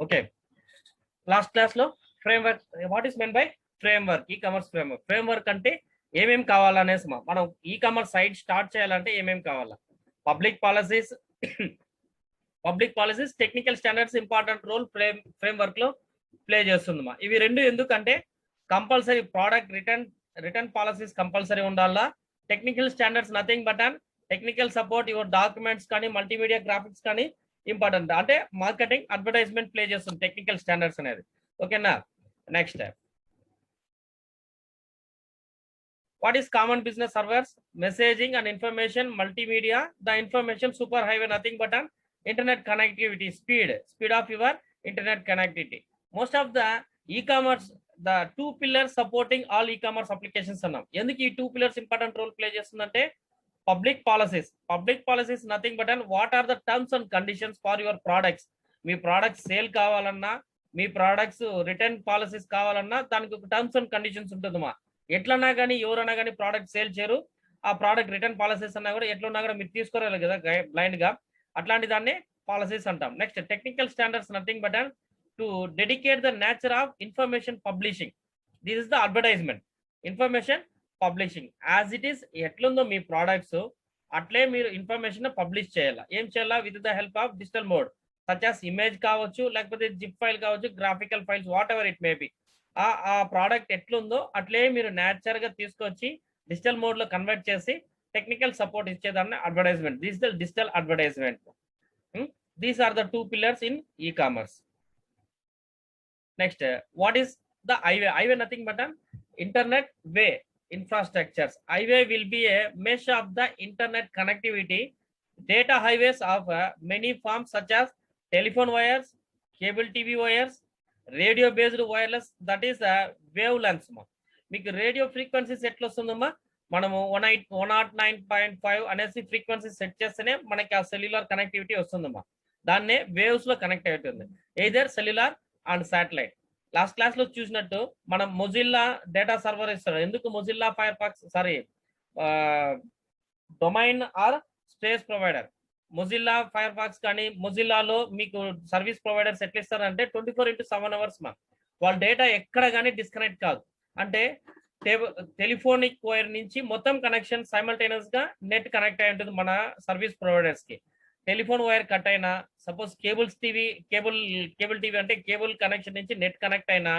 Okay, last class లో framework, what is men by framework, e commerce framework. Framework అంటే ఏమేమి కావాలనేసి మనం e commerce site start చేయాలంటే ఏమేమి కావాలా? Public policies, public policies, technical standards important role framework లో play చేస్తుందమ్మా. ఇవి రెండు ఎందుకంటే compulsory product return policies compulsory ఉండాలా. Technical standards nothing but and technical support your documents కానీ మల్టీమీడియా గ్రాఫిక్స్ కానీ ఇంపార్టెంట్. అంటే మార్కెటింగ్ అడ్వర్టైజ్మెంట్ ప్లే చేస్తుంది టెక్నికల్ స్టాండర్డ్స్ అనేది. ఓకేనా? Next, what is common business servers, messaging and information multimedia, the information super highway nothing but an internet connectivity, speed of your internet connectivity. Most of the e-commerce, the two pillars supporting all e-commerce applications annam. Enduku ee two pillars important role play chestundante public policies nothing but an what are the terms and conditions for your products. Me products sale కావాలన్నా, మీ products return policies కావాలన్నా దానికి ఒక terms and conditions ఉంటుందమ్మా. ఎట్లన్నా కానీ ఎవరన్నా కానీ product sale చేయరు. ఆ ప్రోడక్ట్ రిటర్న్ పాలసీస్ అన్నా కూడా ఎట్లున్నా కూడా మీరు తీసుకోవాలి కదా బ్లైండ్ గా. అట్లాంటి దాన్ని పాలసీస్ అంటాం. Next, technical standards nothing but and to dedicate the nature of information publishing. This is the advertisement. Information publishing as it is ఎట్లుందో మీ ప్రోడక్ట్స్ అట్లే మీరు ఇన్ఫర్మేషన్ పబ్లిష్ చేయాలా. ఏం చేయాలా? With the help of digital mode such as image కావచ్చు, లేకపోతే zip file కావచ్చు, graphical files, whatever it may be. ఆ ప్రోడక్ట్ ఎట్లుందో అట్లే మీరు నేచర్ గా తీసుకొచ్చి డిజిటల్ మోడ్ లో కన్వర్ట్ చేసి టెక్నికల్ సపోర్ట్ ఇచ్చేదాన్ని advertisement. This the digital advertisement. These are the two pillars in e commerce. Next, what is the highway? Highway nothing but an internet way infrastructures. Highway will be a mesh of the internet connectivity, data highways of many forms such as telephone wires, cable TV wires, radio based wireless, that is wave lens. మీకు radio frequencies ఎట్లా వస్తుందమ్మా? మనము 109.5 అనేసి frequency set చేస్తేనే మనకి ఆ cellular connectivity వస్తుందమ్మా. దాన్నే వేవ్స్ లో కనెక్ట్ అవుతుంది, either cellular and satellite. Last class లో చూసినట్టు మనం మొజిల్లా డేటా సర్వర్ ఇస్తాడు. ఎందుకు? Mozilla Firefox domain or space provider. Mozilla Firefox కానీ మొజిల్లాలో మీకు సర్వీస్ ప్రొవైడర్స్ ఎట్లా ఇస్తారంటే 24/7 అవర్స్ వాళ్ళ డేటా ఎక్కడ కానీ డిస్కనెక్ట్ కాదు. అంటే టెలిఫోనిక్ వైర్ నుంచి మొత్తం కనెక్షన్ సైమల్టేనియస్ గా నెట్ కనెక్ట్ అయి ఉంటుంది మన సర్వీస్ ప్రొవైడర్స్ కి. టెలిఫోన్ వైర్ కట్ అయినా, సపోజ్ కేబుల్ టీవీ అంటే కేబుల్ కనెక్షన్ నుంచి నెట్ కనెక్ట్ అయినా,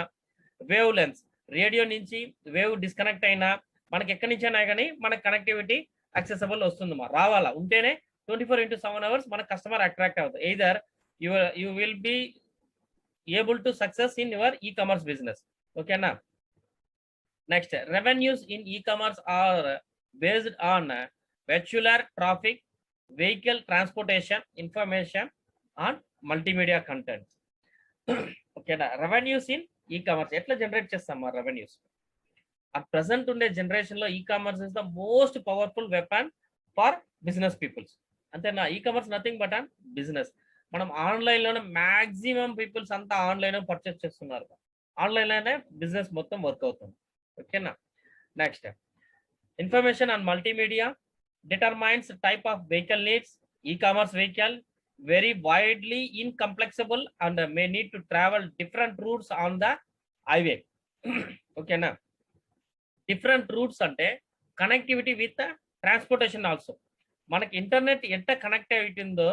వేవ్ లెన్స్ రేడియో నుంచి వేవ్ డిస్కనెక్ట్ అయినా, మనకి ఎక్కడి నుంచి అయినా కానీ మనకి కనెక్టివిటీ యాక్సెసిబుల్ వస్తుందమ్మా. రావాలా, ఉంటేనే 24/7 అవర్స్ మన కస్టమర్ అట్రాక్ట్ అవుతుంది. Either you will be able to success in your e commerce business. ఓకేనా? Next, revenues in e commerce are based on virtual traffic, vehicle transportation, information and multimedia content. ఓకేనా? Revenues in e commerce ఎట్లా generate చేస్తాం? Revenues at present ఉండే generation లో e commerce is the most powerful weapon for business peoples. అంతేనా? E commerce nothing but and business. మనం online లోనే maximum peoples అంతా online purchase చేస్తున్నారు. ఆన్లైన్ లోనే బిజినెస్ మొత్తం వర్క్ అవుతుంది. ఓకేనా? Next, information and multimedia determines type of vehicle needs. E commerce vehicle very widely incomplexible and may need to travel different routes on the highway. ఓకేనా? Different routes అంటే connectivity with transportation also. మనకి internet ఎంత connectivity ఉందో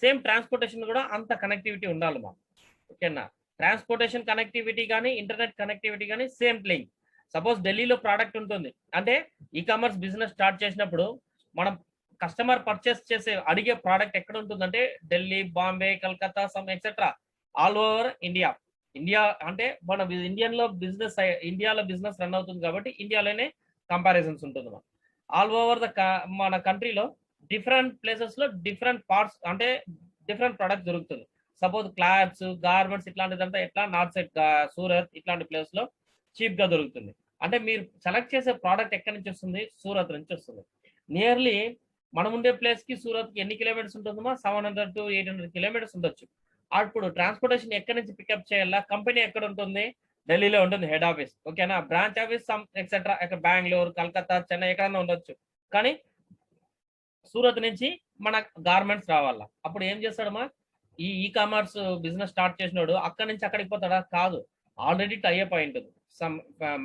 same transportation కూడా అంత connectivity ఉండాలి మా. ఓకేనా? ట్రాన్స్పోర్టేషన్ కనెక్టివిటీ కానీ ఇంటర్నెట్ కనెక్టివిటీ కానీ సేమ్ లింక్. సపోజ్ ఢిల్లీలో ప్రోడక్ట్ ఉంటుంది అంటే ఈ కామర్స్ బిజినెస్ స్టార్ట్ చేసినప్పుడు మనం కస్టమర్ పర్చేస్ చేసే అడిగే ప్రోడక్ట్ ఎక్కడ ఉంటుందంటే Delhi, Bombay, Calcutta, some etcetera all over India. India అంటే మన ఇండియాలో బిజినెస్ రన్ అవుతుంది కాబట్టి ఇండియాలోనే కంపారిజన్స్ ఉంటుంది. ఆల్ ఓవర్ మన కంట్రీలో డిఫరెంట్ ప్లేసెస్ లో డిఫరెంట్ పార్ట్స్ అంటే డిఫరెంట్ ప్రొడక్ట్ దొరుకుతుంది. సపోజ్ క్లాత్స్, గార్మెంట్స్ ఇట్లాంటిదంతా ఎట్లా నార్త్ సైడ్ సూరత్ ఇట్లాంటి ప్లేస్ లో చీప్ గా దొరుకుతుంది. అంటే మీరు సెలెక్ట్ చేసే ప్రోడక్ట్ ఎక్కడి నుంచి వస్తుంది? సూరత్ నుంచి వస్తుంది. నియర్లీ మనం ఉండే ప్లేస్ కి సూరత్ కి ఎన్ని కిలోమీటర్స్ ఉంటుందమ్మా? 700 to 800 కిలోమీటర్స్ ఉండొచ్చు. అప్పుడు ట్రాన్స్పోర్టేషన్ ఎక్కడి నుంచి పికప్ చేయాలా? కంపెనీ ఎక్కడ ఉంటుంది? ఢిల్లీలో ఉంటుంది హెడ్ ఆఫీస్. ఓకేనా? Branch office some etcetera Bengaluru, Calcutta, Chennai ఎక్కడన్నా ఉండొచ్చు. కానీ సూరత్ నుంచి మన గార్మెంట్స్ రావాలా. అప్పుడు ఏం చేస్తాడమ్మా? ఈ కామర్స్ బిజినెస్ స్టార్ట్ చేసినోడు అక్కడి నుంచి అక్కడికి పోతాడా? కాదు, ఆల్రెడీ టైఅప్ అయి ఉంటుంది సమ్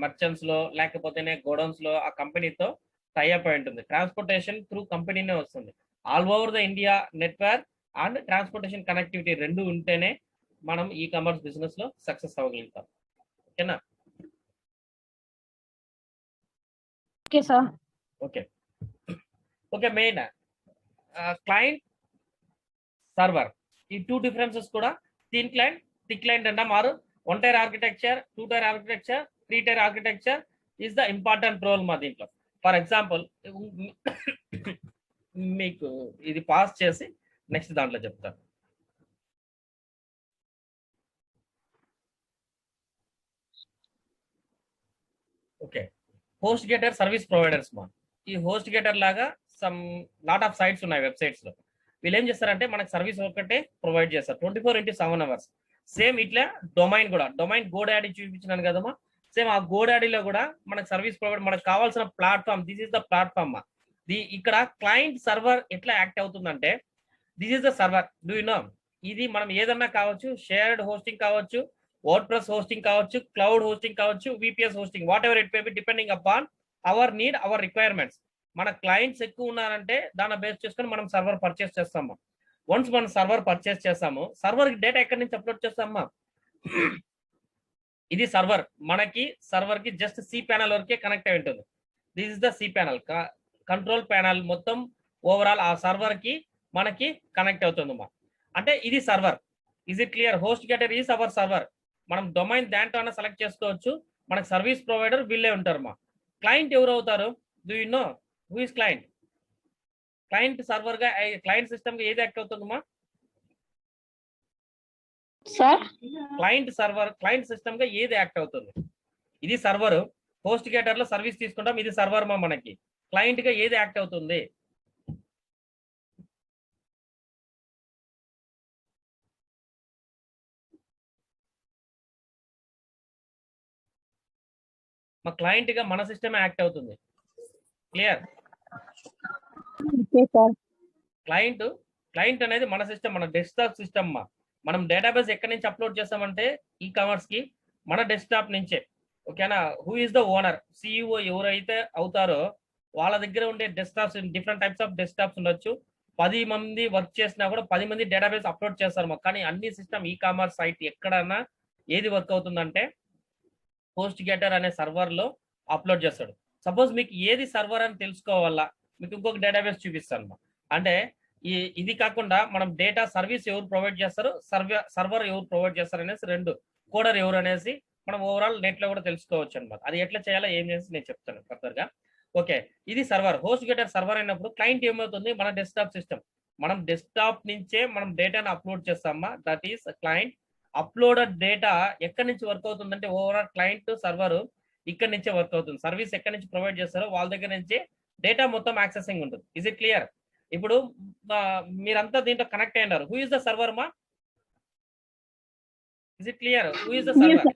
మర్చెంట్స్ లో, లేకపోతేనే గోడౌన్స్ లో ఆ కంపెనీతో టైఅప్ అయి ఉంటుంది. ట్రాన్స్పోర్టేషన్ త్రూ కంపెనీనే వస్తుంది. All over the India network and transportation connectivity రెండు ఉంటేనే మనం ఈ కామర్స్ బిజినెస్ లో సక్సెస్ అవ్వగలుగుతాం. ఓకేనా? Okay sir. Okay okay. Main client server, ఈ టూ డిఫరెన్సెస్ కూడా థిన్ క్లయింట్ థిక్ క్లయింట్ అంట మారు. 1 tier architecture, 2 tier architecture, 3 tier architecture is the important role మా దీంట్లో. ఫర్ ఎగ్జాంపుల్ మీకు ఇది పాస్ చేసి నెక్స్ట్ దాంట్లో చెప్తాను. Okay, host getter service providers మా. ఈ హోస్ట్ గేటర్ లాగా సమ్ లాట్ ఆఫ్ సైట్స్ ఉన్నాయి వెబ్సైట్స్ లో. వీళ్ళు ఏం చేస్తారంటే మనకు సర్వీస్ ఒకటే ప్రొవైడ్ చేస్తారు 24/7 అవర్స్. సేమ్ ఇట్లా డొమైన్ కూడా, డొమైన్ గోడాడీ చూపించినాను కదమ్మా, సేమ్ ఆ గోడాడీలో కూడా మనకు సర్వీస్ ప్రొవైడ్, మనకు కావాల్సిన platform, this is the platform. ఇక్కడ క్లయింట్ సర్వర్ ఎట్లా యాక్ట్ అవుతుందంటే, this is the server, do you know. ఇది మనం ఏదన్నా కావచ్చు, షేర్డ్ హోస్టింగ్ కావచ్చు, వర్డ్ ప్రెస్ హోస్టింగ్ కావచ్చు, క్లౌడ్ హోస్టింగ్ కావచ్చు, VPS hosting, whatever it may be, depending upon our need, our requirements. మన క్లయింట్స్ ఎక్కువ ఉన్నారంటే దాన్ని బేస్ చేసుకొని మనం సర్వర్ పర్చేస్ చేస్తాము. వన్స్ మనం సర్వర్ పర్చేస్ చేస్తాము, సర్వర్ డేటా ఎక్కడి నుంచి అప్లోడ్ చేస్తామా? ఇది సర్వర్, మనకి సర్వర్ కి జస్ట్ సి ప్యానల్ వరకే కనెక్ట్ అయి ఉంటుంది. This is the C panel, control panel మొత్తం ఓవరాల్ ఆ సర్వర్ కి మనకి కనెక్ట్ అవుతుందమ్మా. అంటే ఇది server. Is it clear? HostGator is our server. మనం డొమైన్ దాంట్లో సెలెక్ట్ చేసుకోవచ్చు. మనకు సర్వీస్ ప్రొవైడర్ వీళ్ళే ఉంటారు మా. క్లయింట్ ఎవరు అవుతారు? Do you know who is client? Client server గా, క్లయింట్ సిస్టమ్ గా ఏది యాక్ట్ అవుతుందమ్మా? Sir client server, client system గా ఏది యాక్ట్ అవుతుంది? ఇది సర్వర్. హోస్ట్ గేటర్ లో సర్వీస్ తీసుకుంటాం, ఇది సర్వర్ మా. మనకి క్లయింట్ గా ఏది యాక్ట్ అవుతుంది? మా క్లయింట్ గా మన సిస్టమ్ యాక్ట్ అవుతుంది. Clear? Okay sir. Client, client అనేది మన సిస్టమ్, మన డెస్క్టాప్ సిస్టమ్ మా. మనం డేటాబేస్ ఎక్కడి నుంచి అప్లోడ్ చేస్తామంటే ఈ కామర్స్ కి మన డెస్క్టాప్ నుంచే. ఓకేనా? Who is the owner, CEO ఎవరైతే అవుతారో వాళ్ళ దగ్గర ఉండే desktops, different types of desktops ఉండొచ్చు. 10 మంది వర్క్ చేసినా కూడా 10 మంది డేటాబేస్ అప్లోడ్ చేస్తారు మాకు. కానీ అన్ని సిస్టమ్ ఈ కామర్స్ సైట్ ఎక్కడన్నా ఏది వర్క్ అవుతుందంటే హోస్ట్ గేటర్ అనే సర్వర్ లో అప్లోడ్ చేస్తాడు. సపోజ్ మీకు ఏది సర్వర్ అని తెలుసుకోవాలా, మీకు ఇంకొక డేటాబేస్ చూపిస్తాను. అంటే ఇది కాకుండా మనం డేటా సర్వీస్ ఎవరు ప్రొవైడ్ చేస్తారు, సర్వర్ ఎవరు ప్రొవైడ్ చేస్తారు అనేసి రెండు, కోడర్ ఎవరు అనేసి మనం ఓవరాల్ నెట్ లో కూడా తెలుసుకోవచ్చు అనమాట. అది ఎట్లా చేయాలో ఏం చేసి నేను చెప్తాను ఫర్దర్ గా. ఓకే, ఇది సర్వర్. హోస్ట్ గేటర్ సర్వర్ అయినప్పుడు క్లయింట్ ఏమవుతుంది? మన డెస్క్టాప్ సిస్టమ్. మనం డెస్క్టాప్ నుంచే మనం డేటాను అప్లోడ్ చేస్తామా, that is client. Uploaded data ఎక్కడి నుంచి వర్క్ అవుతుందంటే ఓవరాల్ క్లయింట్ సర్వర్ ఇక్కడి నుంచే వర్క్ అవుతుంది. సర్వీస్ ఎక్కడి నుంచి ప్రొవైడ్ చేస్తారో వాళ్ళ దగ్గర నుంచే డేటా మొత్తం యాక్సెసింగ్ ఉంటుంది. Is it clear? ఇప్పుడు మీరంతా దీంట్లో కనెక్ట్ అయినారు. హూ ఇస్ ద సర్వర్ మా? Is it clear? Who is the server?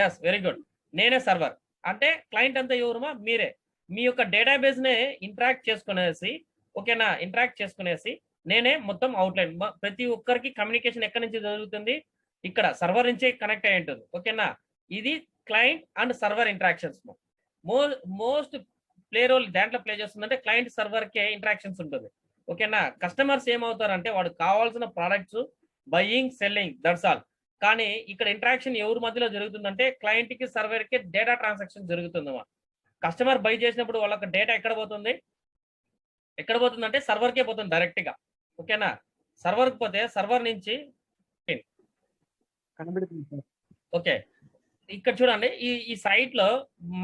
Yes, very good. నేనే సర్వర్. అంటే క్లయింట్ అంతా ఎవరుమా? మీరే. మీ యొక్క డేటాబేస్ నే ఇంటరాక్ట్ చేసుకునేసి, ఓకేనా, ఇంటరాక్ట్ చేసుకునేసి నేనే మొత్తం అవుట్లైన్. ప్రతి ఒక్కరికి కమ్యూనికేషన్ ఎక్కడి నుంచి జరుగుతుంది? ఇక్కడ సర్వర్ నుంచే కనెక్ట్ అయి ఉంటుంది. ఓకేనా? ఇది client and server interactions. Most play role దాంట్లో ప్లే చేస్తుందంటే క్లయింట్ సర్వర్ కే ఇంటరాక్షన్స్ ఉంటుంది. ఓకేనా? కస్టమర్స్ ఏమవుతారంటే వాడు కావాల్సిన products buying, selling, that's all. కానీ ఇక్కడ ఇంటరాక్షన్ ఎవరి మధ్యలో జరుగుతుందంటే క్లయింట్ కి సర్వర్ కి డేటా ట్రాన్సాక్షన్ జరుగుతుంది. కస్టమర్ బై చేసినప్పుడు వాళ్ళకి డేటా ఎక్కడ పోతుంది? ఎక్కడ పోతుందంటే సర్వర్ కే పోతుంది డైరెక్ట్ గా. ఓకేనా? సర్వర్ కి పోతే సర్వర్ నుంచి ఓకే, ఇక్కడ చూడండి ఈ సైట్ లో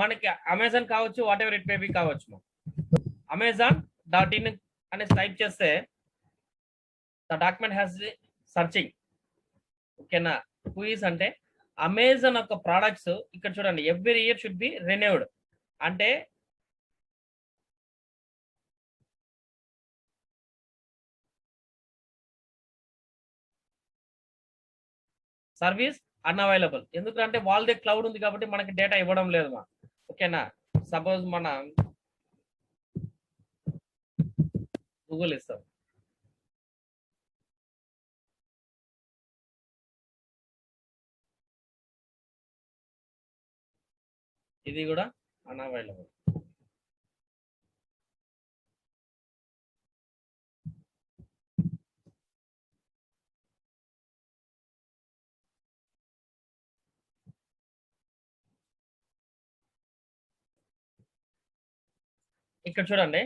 మనకి అమెజాన్ కావచ్చు, whatever it may B కావచ్చు. amazon.in అనేసి టైప్ చేస్తే ద డాక్యుమెంట్ హ్యాస్ సర్చింగ్. ఓకేనా? హూ ఈస్ అంటే అమెజాన్ యొక్క ప్రోడక్ట్స్ ఇక్కడ చూడండి, every year should be renewed. అంటే సర్వీస్ అన్అవైలబుల్. ఎందుకంటే వాళ్ళదే క్లౌడ్ ఉంది కాబట్టి మనకి డేటా ఇవ్వడం లేదు మా. ఓకేనా? సపోజ్ మన గూగుల్ ఇస్తాం. ఇది కూడా unavailable. ఇక్కడ చూడండి,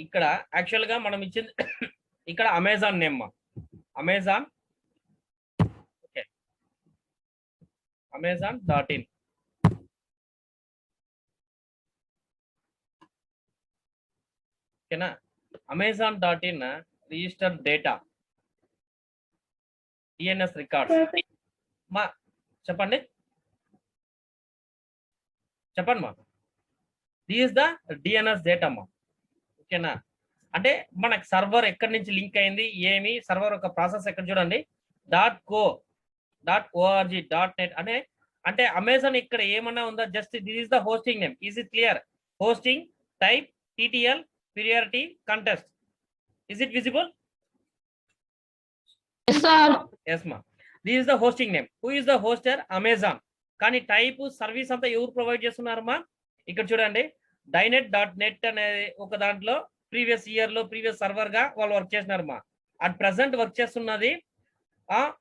ఇక్కడ యాక్చువల్ గా మనం ఇచ్చింది ఇక్కడ Amazon name, Amazon, okay, amazon.in. ఓకేనా, amazon.in register data DNS records. మా చెప్పండి మా this is the DNS data మా. ఓకేనా, అంటే మనకు సర్వర్ ఎక్కడి నుంచి లింక్ అయింది, ఏమి సర్వర్ ఒక ప్రాసెస్ ఎక్కడ చూడండి, .co.org .net అంటే అమెజాన్ ఇక్కడ ఏమన్నా ఉందా, just this is the hosting name. Is it clear? Hosting type TTL priority contest. Is it visible? Yes, sir. Yes ma. This is the hosting name. Who is the hoster? Amazon. కానీ type service అంతా ఎవరు provide చేస్తున్నారు మా? ఇక్కడ చూడండి, dynet.net అనే ఒక దాంట్లో ప్రీవియస్ ఇయర్ లో ప్రీవియస్ సర్వర్ గా వాళ్ళు వర్క్ చేస్తున్నారు మా. అట్ ప్రెసెంట్ వర్క్ చేస్తున్నది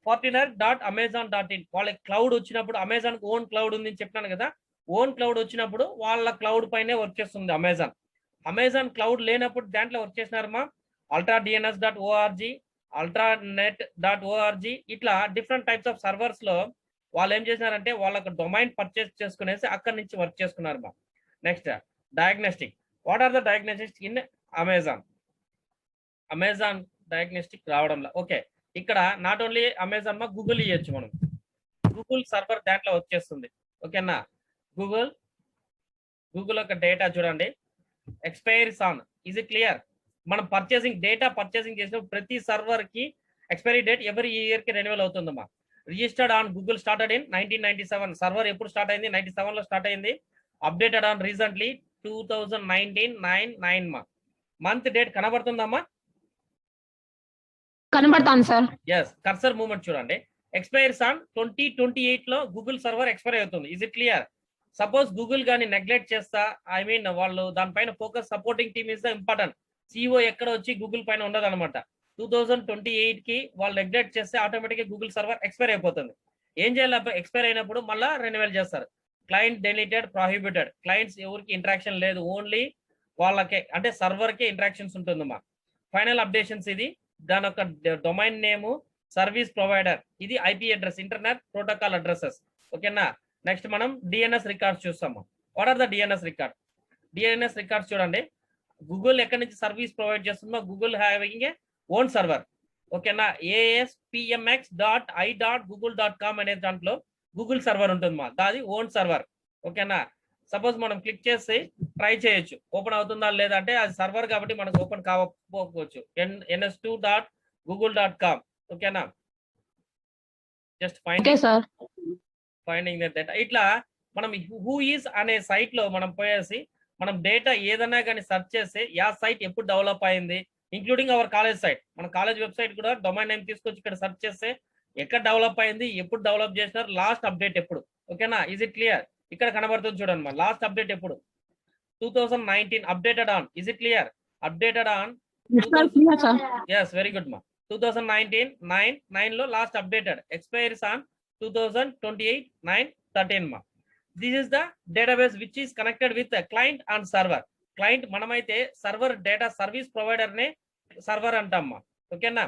fortinet.amazon.in. వాళ్ళకి క్లౌడ్ వచ్చినప్పుడు, అమెజాన్ ఓన్ క్లౌడ్ ఉంది అని చెప్పినాను కదా, ఓన్ క్లౌడ్ వచ్చినప్పుడు వాళ్ళ క్లౌడ్ పైనే వర్క్ చేస్తుంది అమెజాన్. అమెజాన్ క్లౌడ్ లేనప్పుడు దాంట్లో వర్క్ చేసినారు మా. ultradns.org, ultranet.org, ఇట్లా డిఫరెంట్ టైప్స్ ఆఫ్ సర్వర్స్ లో వాళ్ళు ఏం చేసినారంటే వాళ్ళకి డొమైన్ పర్చేస్ చేసుకునేసి అక్కడి నుంచి వర్క్ చేసుకున్నారు మా. Next diagnostic. What are the diagnostics in Amazon? Amazon diagnostic రావడంలో ఓకే, ఇక్కడ నాట్ ఓన్లీ అమెజాన్ మా, గూగుల్ ఇవ్వచ్చు మనం. గూగుల్ సర్వర్ దాంట్లో వచ్చేస్తుంది. ఓకేనా, గూగుల్ ఒక డేటా చూడండి, expiries on. Is it clear? మనం డేటా పర్చేసింగ్ చేసినప్పుడు ప్రతి సర్వర్ కి ఎక్స్పైరీ డేట్ ఎవరి ఇయర్ కి రెన్యువల్ అవుతుందమ్మా. Registered on Google started in 1997. Server ఎప్పుడు స్టార్ట్ అయింది? 97 లో స్టార్ట్ అయింది. అప్డేటెడ్ ఆన్ రీసెంట్లీ 2019 మా. మంత్ డేట్ కనబడుతుందమ్మా? కనబడతాను సార్. ఎస్, కర్సర్ మూవ్మెంట్ చూడండి. ఎక్స్పైర్స్ ఆన్ 2028 లో గూగుల్ సర్వర్ ఎక్స్పైర్ అవుతుంది. Is it clear? Suppose Google గాని నెగ్లెక్ట్ చేస్తా, ఐ మీన్ వాళ్ళు దానిపైన focus, supporting team is the important. CEO ఎక్కడ వచ్చి గూగుల్ పైన ఉండదు అనమాట. 2028 కి వాళ్ళు నెగ్లెక్ట్ చేస్తే ఆటోమేటిక్ గా గూగుల్ సర్వర్ ఎక్స్పైర్ అయిపోతుంది. ఏం చేయాలి? ఎక్స్పైర్ అయినప్పుడు మళ్ళా రెన్యువల్ చేస్తారు. Client deleted, prohibited. క్లయింట్స్ ఎవరికి ఇంటరాక్షన్ లేదు, ఓన్లీ వాళ్ళకే, అంటే సర్వర్ కే ఇంటరాక్షన్స్ ఉంటుందమ్మా. ఫైనల్ అప్డేషన్స్ ఇది. దాని యొక్క డొమైన్ నేమ్, సర్వీస్ ప్రొవైడర్, ఇది IP address, internet protocol addresses. ఓకేనా, నెక్స్ట్ మనం DNS రికార్డ్స్ చూస్తాము. What are the DNS record? DNS records చూడండి, గూగుల్ ఎక్కడి నుంచి సర్వీస్ ప్రొవైడ్ చేస్తుందో, Google having a own server. ఓకేనా, ASPMX.I.google.com అనే దాంట్లో గూగుల్ సర్వర్ ఉంటుంది మా, దాది ఓన్ సర్వర్. ఓకేనా, సపోజ్ మనం క్లిక్ చేసి ట్రై చేయొచ్చు, ఓపెన్ అవుతుందా లేదా అంటే అది సర్వర్ కాబట్టి మనకు ఓపెన్ కాకపోవచ్చు. ns2.google.com. ఓకేనా, జస్ట్ ఫైండింగ్ దట్ డేటా. ఇట్లా మనం హూ ఈస్ అనే సైట్ లో మనం పోయేసి మనం డేటా ఏదైనా కానీ సెర్చ్ చేసి యా సైట్ ఎప్పుడు డెవలప్ అయింది, ఇంక్లూడింగ్ అవర్ కాలేజ్ సైట్, మన కాలేజ్ వెబ్సైట్ కూడా డొమైన్ నేమ్ తీసుకొచ్చి ఇక్కడ సెర్చ్ చేస్తే ఎక్కడ డెవలప్ అయింది, ఎప్పుడు డెవలప్ చేసినారు, లాస్ట్ అప్డేట్ ఎప్పుడు. ఓకేనా, ఈజ్ ఇట్ క్లియర్? ఇక్కడ కనబడుతుంది చూడండి మా, లాస్ట్ అప్డేట్ ఎప్పుడు? 2019. Updated on. Is it clear? Updated on. Yes, very good మా. 2019 లో లాస్ట్ అప్డేటెడ్. ఎక్స్పైరీస్ ఆన్ 2028/9/13 మా. This is the database which is connected with client and server. Client మనమైతే server data service provider నే server అంటామ్మా. ఓకేనా,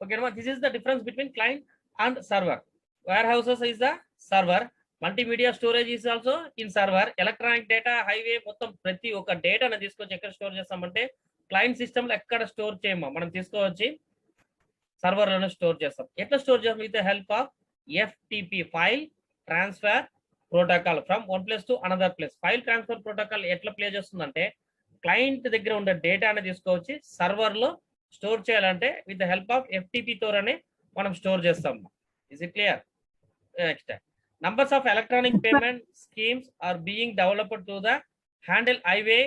ఓకేనా. This is the difference between client and server. Warehouses is the server, multimedia storage is also in server. Electronic data, highway, మొత్తం ప్రతి ఒక్క డేటాను తీసుకొచ్చి ఎక్కడ స్టోర్ చేస్తామంటే క్లయింట్ సిస్టమ్ లో ఎక్కడ స్టోర్ చేయమా, మనం తీసుకొచ్చి సర్వర్ లోనే స్టోర్ చేస్తాం. ఎట్లా స్టోర్ చేస్తాం? With the help of FTP, file transfer protocol, from one place to another place. File transfer protocol ఎట్లా ప్లే చేస్తుందంటే, క్లయింట్ దగ్గర ఉండే డేటాని తీసుకొచ్చి సర్వర్ లో స్టోర్ చేయాలంటే with the help of FTP తోనే మనం స్టోర్ చేస్తాం. Is it clear? Next, numbers of electronic payment schemes are being developed to the handle highway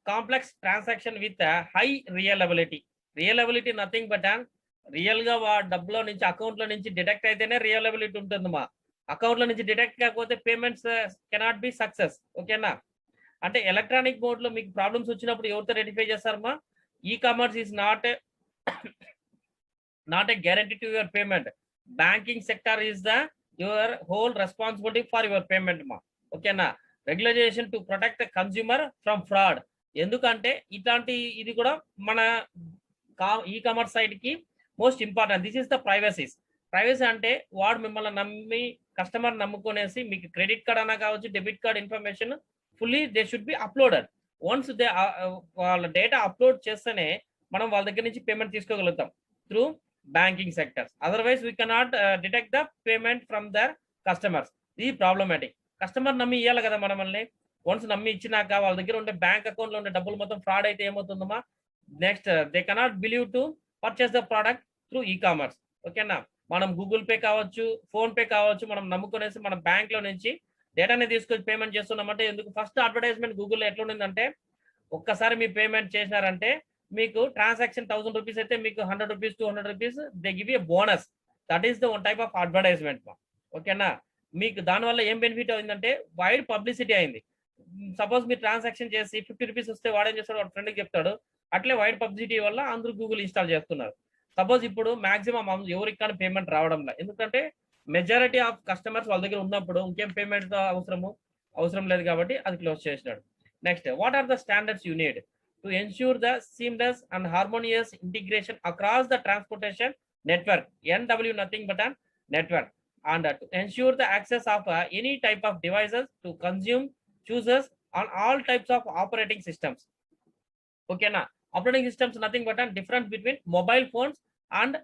complex transaction with a high reliability. Reliability nothing but an real గా డబ్బులో నుంచి account లో నుంచి deduct అయితేనే reliability ఉంటుంది మా. Account లో నుంచి డిడక్ట్ కాకపోతే పేమెంట్స్ కెనాట్ బి సక్సెస్. ఓకేనా? అంటే ఎలక్ట్రానిక్ మోడ్ లో మీకు ప్రాబ్లమ్స్ వచ్చినప్పుడు ఎవరితో రెటిఫై చేస్తారమ్మా? E commerce is not a guarantee to your payment. Banking sector is the your whole responsibility for your payment మా. ఓకేనా? Regularisation to protect consumer from fraud. ఎందుకంటే ఇట్లాంటి ఇది కూడా మన ఈ కామర్స్ సైడ్ కి most important. This is the privacies. Privacy అంటే వాడు మిమ్మల్ని నమ్మి కస్టమర్ నమ్ముకునేసి మీకు క్రెడిట్ కార్డ్ అన్నా కావచ్చు, debit card information fully they should be uploaded. Once they వాళ్ళ డేటా అప్లోడ్ చేస్తేనే మనం వాళ్ళ దగ్గర నుంచి పేమెంట్ తీసుకోగలుగుతాం through banking sectors. Otherwise we cannot detect the payment from their customers. ఇది ప్రాబ్లమాటిక్. కస్టమర్ నమ్మి ఇవ్వాలి కదా మనల్ని. వన్స్ నమ్మి ఇచ్చినాక వాళ్ళ దగ్గర ఉండే బ్యాంక్ అకౌంట్ లో ఉండే డబ్బులు మొత్తం ఫ్రాడ్ అయితే ఏమవుతుందమ్మా? Next they cannot believe to purchase the product through e commerce. ఓకేనా? మనం గూగుల్ పే కావచ్చు, ఫోన్ పే కావచ్చు, మనం నమ్ముకునేసి మన బ్యాంక్ లో నుంచి డేటాని తీసుకొచ్చి పేమెంట్ చేస్తున్నామంటే ఎందుకు? ఫస్ట్ అడ్వర్టైజ్మెంట్ గూగుల్లో ఎట్లా ఉండిందంటే, ఒక్కసారి మీ పేమెంట్ చేసినారంటే మీకు ట్రాన్సాక్షన్ 1000 రూపీస్ అయితే మీకు 100 rupees 200 rupees they give a bonus. That is the one type of advertisement. ఓకేనా? మీకు దానివల్ల ఏం బెనిఫిట్ అయిందంటే వైడ్ పబ్లిసిటీ అయింది. సపోజ్ మీరు ట్రాన్సాక్షన్ చేసి 50 రూపీస్ వస్తే వాడేం చేస్తాడు? వాడు ఫ్రెండ్కి చెప్తాడు. అట్లే వైడ్ పబ్లిసిటీ వల్ల అందరూ గూగుల్ ఇన్స్టాల్ చేస్తున్నారు. సపోజ్ ఇప్పుడు మాక్సిమం ఎవరికి కానీ పేమెంట్ రావడంలో, ఎందుకంటే మెజారిటీ ఆఫ్ కస్టమర్స్ వాళ్ళ దగ్గర ఉన్నప్పుడు ఇంకేం పేమెంట్ అవసరం లేదు కాబట్టి అది క్లోజ్ చేసినాడు. Next, what are the standards you need to ensure the seamless and harmonious integration across the transportation network? NW nothing but an network. And to ensure the access of any type of devices to consume chooses on all types of operating systems. Okay na? Operating systems nothing but a difference between mobile phones and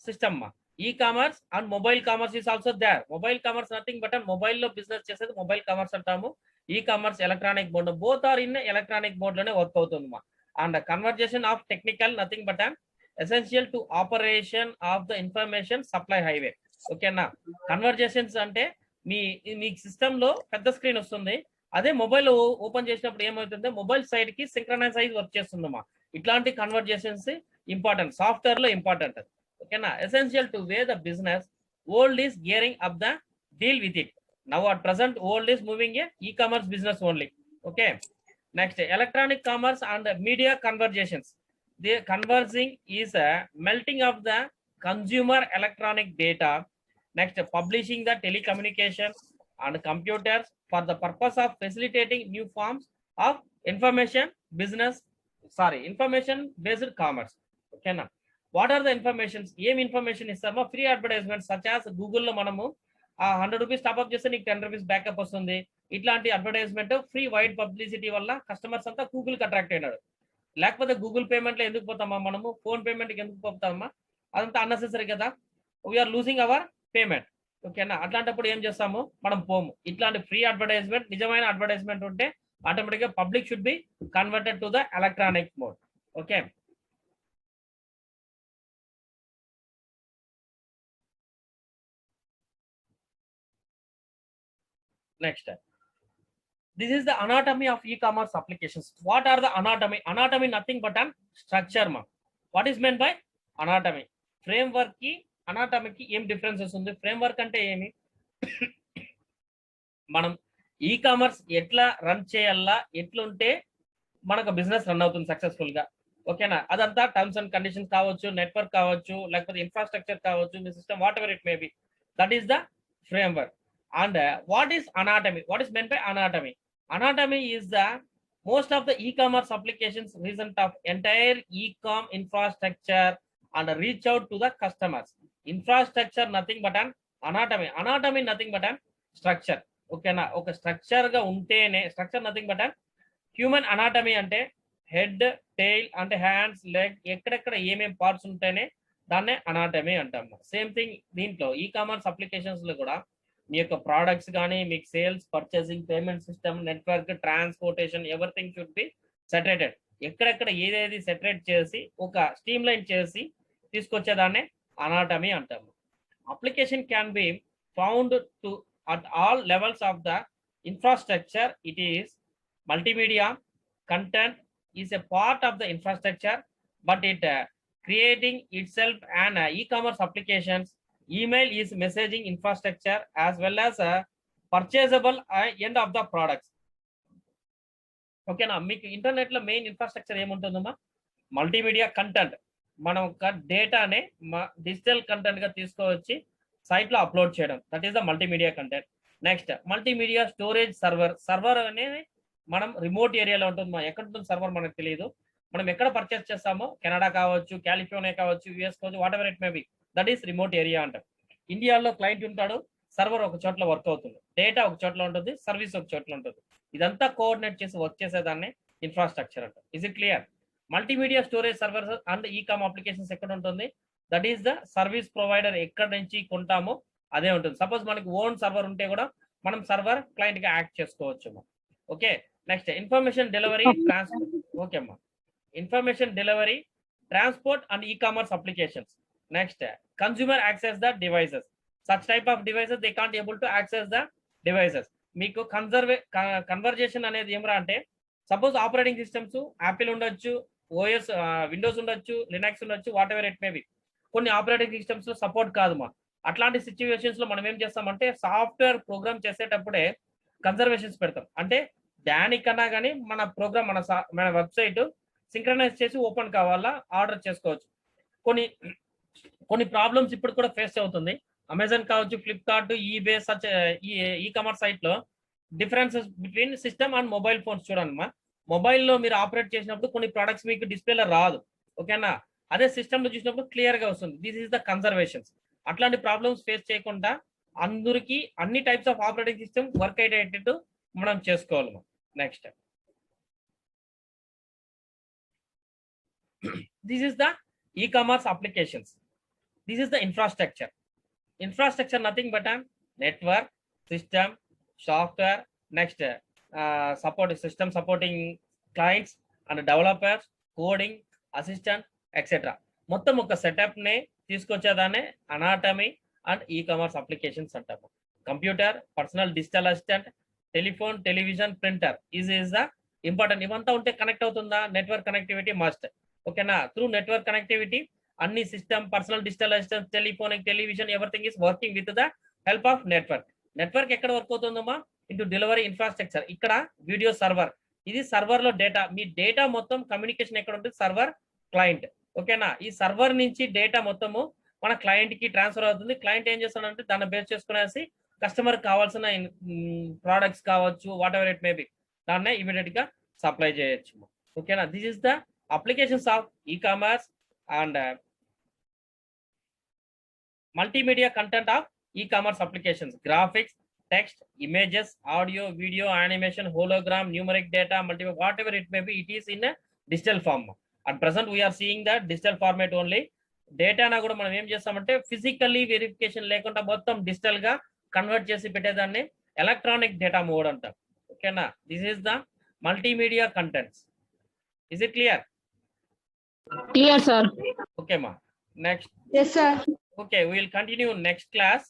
system. E-commerce and mobile commerce is also there. Mobile commerce nothing but a mobile lo business chesedi mobile commerce antamu. E-commerce electronic mode. Both are in electronic mode lone work avutunduma. And the conversion of technical nothing but an essential to operation of the information supply highway. Okay నా? Conversations అంటే మీ system లో పెద్ద screen వస్తుంది, అదే mobile open చేసినప్పుడు ఏమవుతుంది? Mobile side కి synchronize work చేస్తుందమ్మా. ఇట్లాంటి కన్వర్జేషన్స్ ఇంపార్టెంట్, సాఫ్ట్వేర్ లో ఇంపార్టెంట్. ఓకేనా? Essential to way the business world is gearing up the deal with it. Now at present world is moving a e-commerce business only. Okay. Next, electronic commerce and media conversations. The conversing is a melting of the consumer electronic data. Next, publishing the telecommunication and computers for the purpose of facilitating new forms of information based commerce. Okay na? What are the informations? Em information is some free advertisements such as Google lo manamu 100 rupees top up cheste neeku 10 rupees backup vastundi. Itlanti advertisement free wide publicity valla customers anta Google ki attract ayinadu. లేకపోతే Google payment లో ఎందుకు పోతామా? మనము phone payment కి ఎందుకు పోతామా? అదంతా unnecessary కదా. We are losing our payment. ఓకేనా? అట్లాంటప్పుడు ఏం చేస్తాము? మనం పోము. ఇట్లాంటి ఫ్రీ అడ్వర్టైజ్మెంట్, నిజమైన అడ్వర్టైజ్మెంట్ ఉంటే ఆటోమేటిక్ గా public should be converted to the electronic mode. Okay. Next, this is the anatomy of e-commerce applications. What are the anatomy? Anatomy nothing but an structure ma. What is meant by anatomy? Framework ki anatomy ki em differences undi? Framework ante emi? మనం e commerce ఎట్లా run చేయాలా, ఎట్లుంటే మనకు business run అవుతుంది successful గా. ఓకేనా? అదంతా terms and conditions కావచ్చు, నెట్వర్క్ కావచ్చు, లేకపోతే ఇన్ఫ్రాస్ట్రక్చర్ కావచ్చు, మీ system whatever it may be. That is the framework. And what is anatomy? What is meant by anatomy? Anatomy is the most of the e-commerce applications result of entire e-com infrastructure and reach out to the customers. Infrastructure nothing but an anatomy. Anatomy nothing but an structure. Okay na? Okay, structure ga untene structure nothing but an human anatomy ante head, tail and hands, leg ekkada em parts untene danne anatomy antam. Same thing దీంట్లో e-commerce applications లో కూడా మీ యొక్క products కానీ మీకు sales, purchasing, payment system, network, transportation everything should be saturated. ఎక్కడెక్కడ ఏదేది saturate చేసి ఒక స్ట్రీమ్ లైన్ చేసి తీసుకొచ్చేదాన్ని అనాటమీ అంటాము. Application can be found to at all levels of the infrastructure. It is multimedia content is a part of the infrastructure, but it creating itself an e-commerce applications. Email is messaging infrastructure as well as a purchasable end of the products. ఓకేనా, మీకు internet లో main infrastructure ఏముంటుందమ్మా? Multimedia content. మనం ఒక డేటానే digital content గా తీసుకువచ్చి site లో upload చేయడం, that is the multimedia content. Next multimedia storage server. Server అనేది మనం రిమోట్ ఏరియాలో ఉంటుంది, ఎక్కడ ఉంటుంది సర్వర్ మనకు తెలియదు. మనం ఎక్కడ పర్చేస్ చేస్తామో, కెనడా కావచ్చు, కాలిఫోర్నియా కావచ్చు, యుఎస్ కావచ్చు, whatever it may be, that is remote area అంటారు. ఇండియాలో క్లయింట్ ఉంటాడు, సర్వర్ ఒక చోట్ల వర్క్ అవుతుంది, డేటా ఒక చోట్ల ఉంటుంది, సర్వీస్ ఒక చోట్ల ఉంటుంది. ఇదంతా కోఆర్డినేట్ చేసి వర్క్ చేసేదాన్ని ఇన్ఫ్రాస్ట్రక్చర్ అంటారు. Is it clear? Multimedia storage servers and e-com applications ఎక్కడ ఉంటుంది? That is the service provider ఎక్కడ నుంచి కొంటామో అదే ఉంటుంది. సపోజ్ మనకి ఓన్ సర్వర్ ఉంటే కూడా మనం సర్వర్ క్లయింట్ గా యాక్ట్ చేసుకోవచ్చు. Okay, next information delivery transport. Okay అమ్మా, information delivery, transport and e commerce applications. Next consumer access the devices. Such type of devices they can't able to access the devices. మీకు convergence అనేది ఏమరా అంటే, suppose operating systems Apple ఉండొచ్చు, OS Windows ఉండొచ్చు, Linux ఉండొచ్చు, whatever it may be. కొన్ని operating systems లో support కాదు మా. అట్లాంటి సిచ్యువేషన్స్ లో మనం ఏం చేస్తామంటే సాఫ్ట్వేర్ ప్రోగ్రామ్ చేసేటప్పుడే కన్సర్వేషన్స్ పెడతాం. అంటే దానికన్నా కానీ మన ప్రోగ్రామ్ మన వెబ్సైట్ సింక్రనైజ్ చేసి ఓపెన్ కావాలా, ఆర్డర్ చేసుకోవచ్చు. కొన్ని ప్రాబ్లమ్స్ ఇప్పుడు కూడా ఫేస్ అవుతుంది. అమెజాన్ కావచ్చు, Flipkart, eBay, such e commerce site లో differences between system and mobile phones చూడమ్మా. మొబైల్లో మీరు ఆపరేట్ చేసినప్పుడు కొన్ని ప్రొడక్ట్స్ మీకు డిస్ప్లేలో రాదు, ఓకేనా? అదే సిస్టమ్ లో చూసినప్పుడు క్లియర్ గా వస్తుంది. This is the conservations. అట్లాంటి ప్రాబ్లమ్స్ ఫేస్ చేయకుండా అందరికి అన్ని types of operating system work అయ్యేటట్టు మనం చేసుకోవాలి. Next this is the e-commerce applications. This is the infrastructure. Infrastructure nothing but a network, system, software. Next support system supporting clients and developers, coding, assistant, etc. మొత్తం ఒక setup నే తీసుకొచ్చేదానే anatomy and e-commerce applications అంటాము. Computer, personal digital assistant, telephone, television, printer is the important. ఇవంతా ఉంటే connect అవుతుందా? Network connectivity must. ఓకేనా? Through network connectivity అన్ని system, personal digital assistant, telephonic, television, everything is working with the help of network. Network ఎక్కడ work అవుతుందమ్మా? Into delivery infrastructure. ఇక్కడ video server, ఇది server లో డేటా. మీ డేటా మొత్తం కమ్యూనికేషన్ ఎక్కడ ఉంటుంది? Server, client. ఓకేనా? ఈ సర్వర్ నుంచి డేటా మొత్తము మన క్లయింట్ కి ట్రాన్స్ఫర్ అవుతుంది. క్లయింట్ ఏం చేస్తాడంటే దాన్ని బేస్ చేసుకునేసి కస్టమర్ కావాల్సిన ప్రోడక్ట్స్ కావచ్చు, whatever it may be, దాన్నే ఇమీడియట్ గా సప్లై చేయొచ్చు. ఓకేనా? This is the applications of e-commerce and multimedia content of e-commerce applications: graphics, text, images, audio, video, animation, hologram, numeric data, whatever it may be, it is in a digital form. At present we are seeing the digital format only. Data na kuda manam em chestamante physically verification lekunda mottham digital ga convert chesi pettedanni electronic data mode anta. Okay na? This is the multimedia contents. Is it clear? Clear, sir. Okay ma. Next. Yes, sir. Okay, we will continue next class.